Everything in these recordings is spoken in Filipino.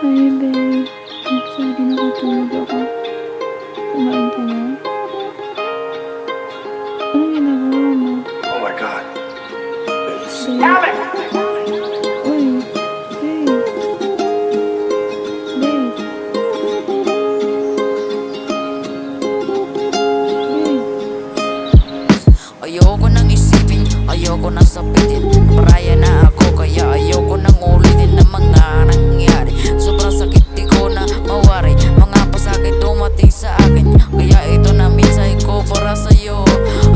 Hi, babe. I'm sorry nakatulog ako. Kumain ka na? Anong ginagawa mo? Oh my God. Babe? Uy, babe. Babe. Babe. Ayoko nang isipin, ayoko nang sapitin. Maraya na ako kaya ayoko nang ulitin na mga nangyari. Sobrang sakit di ko na mawari. Mga pasakit dumating sa akin, kaya ito na minsay ko para sa'yo.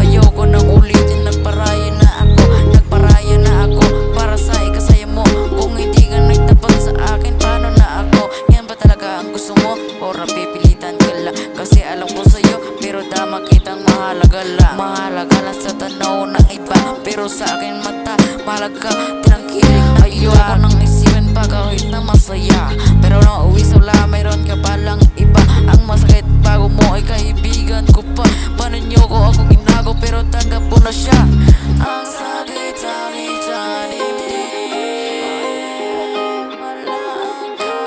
Ayoko nang ulitin, nagparaya na ako para sa ikasaya mo. Kung hindi ka nagtapat sa akin, paano na ako? Yan ba talaga ang gusto mo? O napipilitan ka lang? Kasi alam ko sa'yo, pero dama kitang mahalaga lang. Mahalaga lang sa tanaw ng iba, pero sa akin mata mahalaga tinangkilik na iba. Ayoko nang isipin pa kahit na masaya, pero nang uwi sa wala mayroon ka palang iba. Ang masakit bago mo ay kaibigan ko pa. Paano nyo ko ako ginago pero tanggap ko na siya. Ang sakit sa dibdib,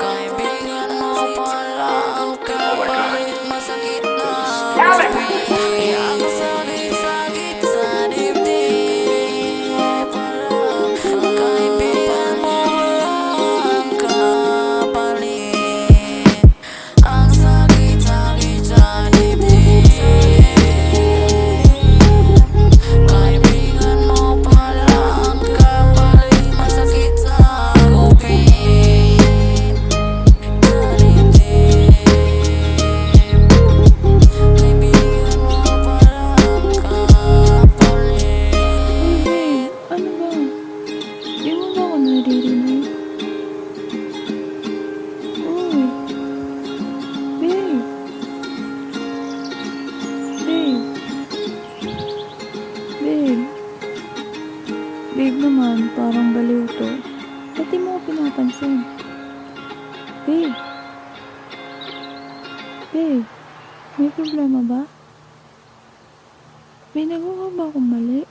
kaibigan mo pala ang kapalit. Masakit na uwi. Ang sakit sa dibdib, kaibigan mo pala ang kapalit. Ang sakit sa dibdib, kaibigan mo pala ang kapalit. Masakit sa uwi, sa dibdib, kaibigan mo pala ang kapalit. Uy, babe. Ano ba? Di mo ba ako naririnig? Uy. Babe. Babe. Babe. Babe naman, parang baliw to. Ba't di mo ko pinapansin? Babe. Babe. May problema ba? May nagawa ba akong mali?